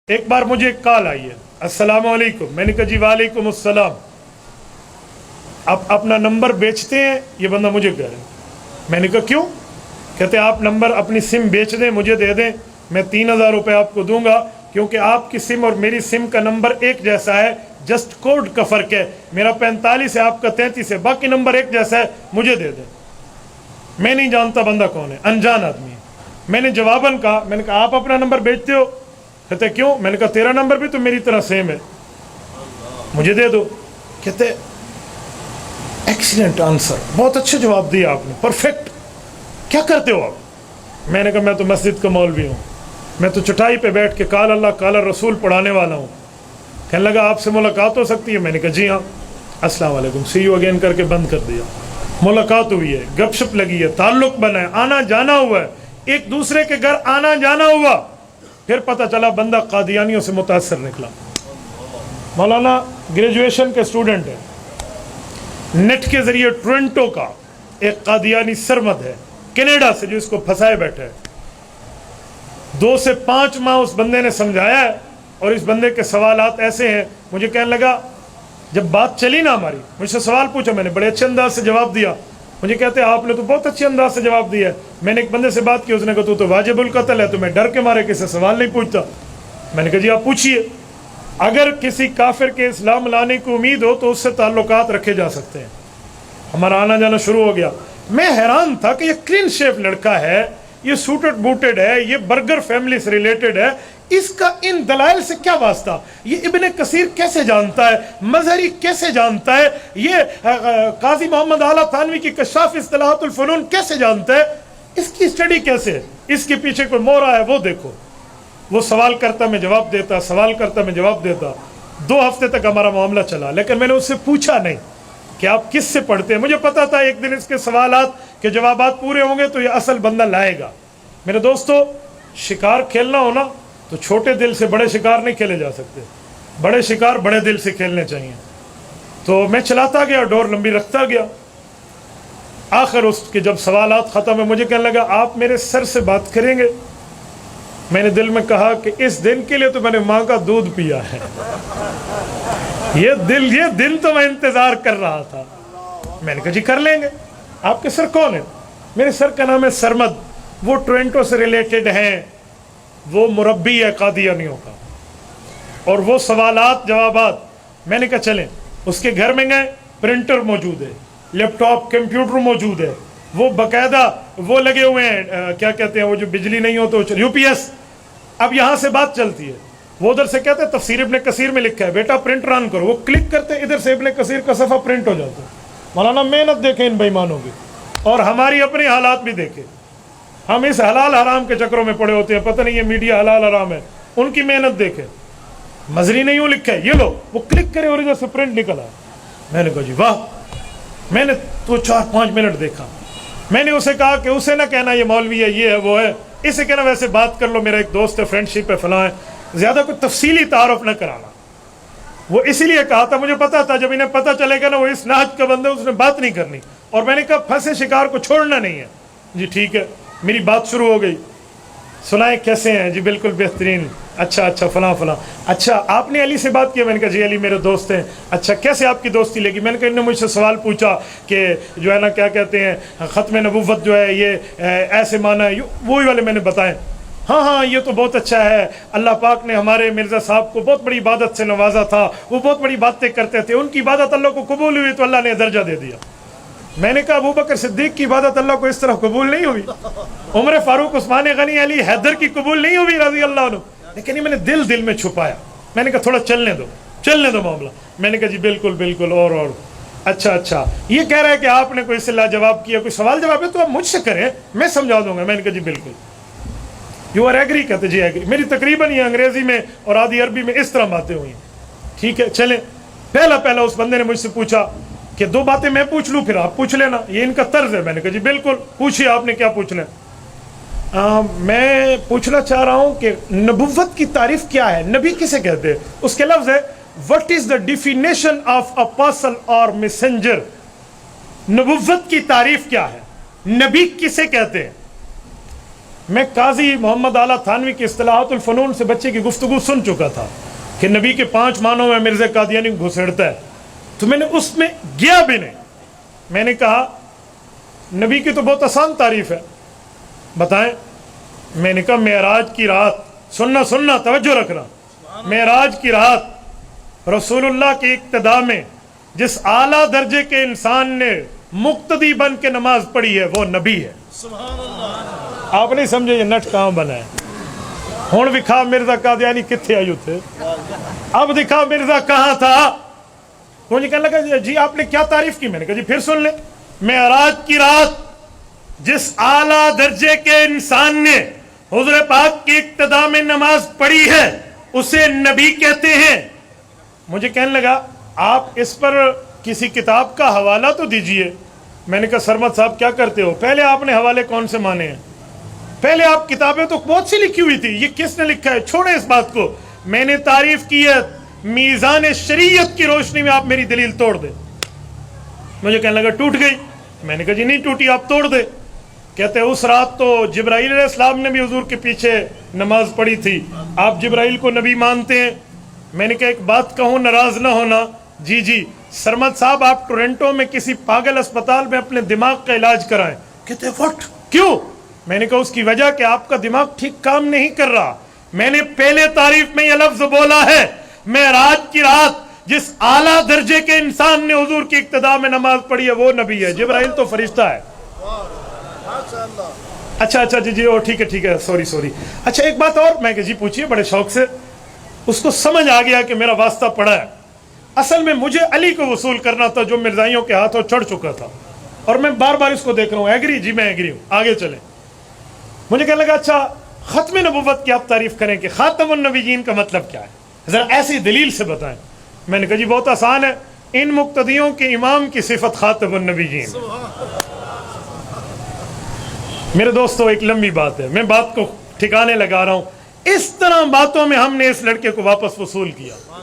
ایک بار مجھے ایک کال آئی ہے، السلام علیکم. میں نے کہا جی وعلیکم السلام. آپ اپنا نمبر بیچتے ہیں؟ یہ بندہ مجھے کہہ رہا ہے. میں نے کہا کیوں؟ کہتے آپ نمبر اپنی سم بیچ دیں، مجھے دے دیں، میں 3000 روپے آپ کو دوں گا، کیونکہ آپ کی سم اور میری سم کا نمبر ایک جیسا ہے، جسٹ کوڈ کا فرق ہے، میرا 45 ہے، آپ کا 33 ہے، باقی نمبر ایک جیسا ہے، مجھے دے دیں. میں نہیں جانتا بندہ کون ہے، انجان آدمی ہے. میں نے جواباً کہا، میں نے کہا آپ اپنا نمبر بیچتے ہو؟ کہتے کیوں؟ میں نے کہا تیرا نمبر بھی تو میری طرح سیم ہے، مجھے دے دو. کہتے ایکسیلنٹ آنسر، بہت اچھا جواب دیا آپ نے، پرفیکٹ. کیا کرتے ہو آپ؟ میں نے کہا میں تو مسجد کا مولوی ہوں، میں تو چٹائی پہ بیٹھ کے قال اللہ قال رسول پڑھانے والا ہوں. کہنے لگا آپ سے ملاقات ہو سکتی ہے؟ میں نے کہا جی ہاں. السلام علیکم، سی یو اگین کر کے بند کر دیا. ملاقات ہوئی ہے، گپ شپ لگی ہے، تعلق بنا ہے، آنا جانا ہوا ہے، ایک دوسرے کے گھر آنا جانا ہوا. پھر پتہ چلا بندہ قادیانیوں سے متاثر نکلا. مولانا گریجویشن کے اسٹوڈنٹ ہے، نیٹ کے ذریعے ٹورنٹو کا ایک قادیانی سرمد ہے کینیڈا سے جو اس کو پھنسائے بیٹھے ہے. 2 سے 5 ماہ اس بندے نے سمجھایا ہے، اور اس بندے کے سوالات ایسے ہیں. مجھے کہنے لگا جب بات چلی نا ہماری، مجھ سے سوال پوچھا، میں نے بڑے اچھے انداز سے جواب دیا. مجھے کہتے ہیں آپ نے تو بہت اچھے انداز سے جواب دیا ہے. میں نے ایک بندے سے بات کی، اس نے کہا تو واجب القتل ہے، تو میں ڈر کے مارے کسی سے سوال نہیں پوچھتا. میں نے کہا جی آپ پوچھیے. اگر کسی کافر کے اسلام لانے کی امید ہو تو اس سے تعلقات رکھے جا سکتے ہیں. ہمارا آنا جانا شروع ہو گیا. میں حیران تھا کہ یہ کلین شیف لڑکا ہے، یہ سوٹڈ بوٹڈ ہے، یہ برگر فیملی سے ریلیٹڈ ہے، اس کا ان دلائل سے کیا واسطہ؟ یہ ابن کثیر کیسے جانتا ہے؟ مظہری کیسے جانتا ہے؟ یہ قاضی محمد اعلیٰ تھانوی کی کشاف اصطلاحات الفنون کیسے جانتا ہے؟ اس کی اسٹڈی کیسے ہے؟ اس کے پیچھے کوئی مورا ہے وہ دیکھو. وہ سوال کرتا میں جواب دیتا، سوال کرتا میں جواب دیتا. 2 ہفتے تک ہمارا معاملہ چلا، لیکن میں نے اس سے پوچھا نہیں کہ آپ کس سے پڑھتے ہیں. مجھے پتا تھا ایک دن اس کے سوالات کے جوابات پورے ہوں گے تو یہ اصل بندہ لائے گا. میرے دوستو، شکار کھیلنا ہو نا تو چھوٹے دل سے بڑے شکار نہیں کھیلے جا سکتے، بڑے شکار بڑے دل سے کھیلنے چاہیے. تو میں چلاتا گیا، ڈور لمبی رکھتا گیا. آخر اس کے جب سوالات ختم ہے، مجھے کہنے لگا آپ میرے سر سے بات کریں گے؟ میں نے دل میں کہا کہ اس دن کے لیے تو میں نے ماں کا دودھ پیا ہے، یہ دن تو میں انتظار کر رہا تھا. میں نے کہا جی کر لیں گے. آپ کے سر کون ہے؟ میرے سر کا نام ہے سرمد، وہ ٹورنٹو سے ریلیٹڈ ہیں، وہ مربی ہے قادیانیوں کا. اور وہ سوالات جوابات. میں نے کہا چلیں. اس کے گھر میں گئے، پرنٹر موجود ہے، لیپ ٹاپ کمپیوٹر موجود ہے، وہ باقاعدہ وہ لگے ہوئے ہیں، کیا کہتے ہیں وہ جو بجلی نہیں ہو تو یو پی ایس. اب یہاں سے بات چلتی ہے، وہ ادھر سے کہتے ہیں تفسیر ابن کثیر میں لکھا ہے، بیٹا پرنٹ رن کرو. وہ کلک کرتے ہیں، ادھر سے ابن کثیر کا صفحہ پرنٹ ہو جاتا ہے. مولانا محنت دیکھیں ان بےایمانوں کی، اور ہماری اپنی حالات بھی دیکھیں. ہم اس حلال حرام کے چکروں میں پڑے ہوتے ہیں، پتہ نہیں یہ میڈیا حلال حرام ہے. ان کی محنت دیکھیں. مزری نہیں یوں لکھا ہے، یہ لو، وہ کلک کرے اور ادھر سے پرنٹ نکلا. میں نے کہا جی واہ. میں نے تو 4-5 منٹ دیکھا. میں نے اسے کہا کہ اسے نہ کہنا یہ مولوی ہے، یہ ہے وہ ہے، اسے کہنا ویسے بات کر لو، میرا ایک دوست ہے، فرینڈ شپ ہے، فلاں ہے. زیادہ کوئی تفصیلی تعارف نہ کرانا. وہ اسی لیے کہا تھا، مجھے پتا تھا جب انہیں پتا چلے گا نا وہ اس نہج کا بندہ، اس نے بات نہیں کرنی. اور میں نے کہا پھنسے شکار کو چھوڑنا نہیں ہے. جی ٹھیک ہے. میری بات شروع ہو گئی. سنائیں کیسے ہیں؟ جی بالکل بہترین. اچھا فلاں فلاں. اچھا آپ نے علی سے بات کی؟ میں نے کہا جی علی میرے دوست ہیں. اچھا کیسے آپ کی دوستی لگی؟ میں نے کہا انہوں نے مجھ سے سوال پوچھا کہ جو ہے نا کیا کہتے ہیں ختم نبوت جو ہے یہ ایسے معنی ہے، وہی والے میں نے بتائے. ہاں یہ تو بہت اچھا ہے، اللہ پاک نے ہمارے مرزا صاحب کو بہت بڑی عبادت سے نوازا تھا، وہ بہت بڑی باتیں کرتے تھے، ان کی عبادت اللہ کو قبول ہوئی تو اللہ نے درجہ دے دیا. میں نے کہا ابوبکر صدیق کی عبادت اللہ کو اس طرح قبول نہیں ہوئی، عمر فاروق عثمان غنی علی حیدر کی قبول نہیں ہوئی رضی اللہ عنہ. لیکن میں نے دل میں چھپایا. میں نے کہا تھوڑا چلنے دو معاملہ. میں نے کہا جی بالکل اور اچھا یہ کہہ رہا ہے کہ آپ نے کوئی اس سے لاجواب کیا، کوئی سوال جواب ہے تو آپ مجھ سے کریں، میں سمجھا دوں گا. میں نے کہا جی بالکل. You are agree? کہتے جی ایگری. میری تقریباً یہ انگریزی میں اور آدھی عربی میں اس طرح باتیں ہوئی ہیں. ٹھیک ہے چلیں. پہلا اس بندے نے مجھ سے پوچھا کہ 2 باتیں میں پوچھ لوں پھر آپ پوچھ لینا، یہ ان کا طرز ہے. میں نے کہا جی بالکل پوچھیے، آپ نے کیا پوچھنا ہے؟ میں پوچھنا چاہ رہا ہوں کہ نبوت کی تعریف کیا ہے؟ نبی کسے کہتے ہیں؟ اس کے لفظ ہے what is the definition of apostle or messenger. نبوت کی تعریف کیا ہے؟ نبی کسے کہتے ہیں؟ میں قاضی محمد اعلیٰ تھانوی کی اصطلاحات الفنون سے بچے کی گفتگو سن چکا تھا کہ نبی کے 5 معنوں میں مرزا قادیانی گھسڑتا ہے، تو میں نے اس میں گیا بھی نہیں. میں نے کہا نبی کی تو بہت آسان تعریف ہے، بتائیں. میں نے کہا معراج کی رات، سننا توجہ رکھنا، معراج کی رات رسول اللہ کی اقتداء میں جس اعلیٰ درجے کے انسان نے مقتدی بن کے نماز پڑھی ہے وہ نبی ہے. آپ نہیں سمجھے یہ نٹ کہاں بنا ہے. ہون دکھا مرزا قادیانی کتنے آئیو تھے، اب دکھا مرزا کہاں تھا. مجھے کہنے لگا جی آپ نے کیا تعریف کی. میں نے کہا جی پھر سن لیں. معراج کی رات جس اعلیٰ درجے کے انسان نے حضور پاک کی اقتداء میں نماز پڑھی ہے اسے نبی کہتے ہیں. مجھے کہنے لگا آپ اس پر کسی کتاب کا حوالہ تو دیجئے. میں نے کہا سرمد صاحب کیا کرتے ہو، پہلے آپ نے حوالے کون سے مانے ہیں؟ پہلے آپ کتابیں تو بہت سی لکھی ہوئی تھی، یہ کس نے لکھا ہے؟ چھوڑیں اس بات کو. میں نے تعریف کی ہے، میزان شریعت کی روشنی میں آپ میری دلیل توڑ دیں. مجھے کہنے لگا ٹوٹ گئی. میں نے کہا جی نہیں ٹوٹی، آپ توڑ دے. کہتے ہیں اس رات تو جبرائیل علیہ السلام نے بھی حضور کے پیچھے نماز پڑھی تھی، آپ جبرائیل کو نبی مانتے ہیں. میں نے کہا ایک بات کہوں ناراض نہ ہونا. جی سرمد صاحب آپ ٹورنٹو میں کسی پاگل اسپتال میں اپنے دماغ کا علاج کرائیں. کہتے ہیں وٹ کیوں؟ میں نے کہا اس کی وجہ کہ آپ کا دماغ ٹھیک کام نہیں کر رہا. میں نے پہلے تعریف میں یہ لفظ بولا ہے، معراج کی رات جس اعلیٰ درجے کے انسان نے حضور کی اقتداء میں نماز پڑھی ہے وہ نبی ہے. جبرائیل تو فرشتہ ہے. اچھا جی ٹھیک ہے سوری. اچھا ایک بات اور. میں کہ جی پوچھیے بڑے شوق سے. اس کو سمجھ آ گیا کہ میرا واسطہ پڑا ہے. اصل میں مجھے علی کو وصول کرنا تھا جو مرزائیوں کے ہاتھوں چڑھ چکا تھا، اور میں بار بار اس کو دیکھ رہا ہوں. ایگری جی میں ایگری ہوں، آگے چلیں. مجھے کہنے لگا اچھا ختم نبوت کی آپ تعریف کریں کہ خاتم النبیین کا مطلب کیا ہے، ذرا ایسی دلیل سے بتائیں. میں نے کہا جی بہت آسان ہے، ان مقتدیوں کے امام کی صفت خاتم النبیین. میرے دوستو ایک لمبی بات ہے، میں بات کو ٹھکانے لگا رہا ہوں. اس طرح باتوں میں ہم نے اس لڑکے کو واپس وصول کیا.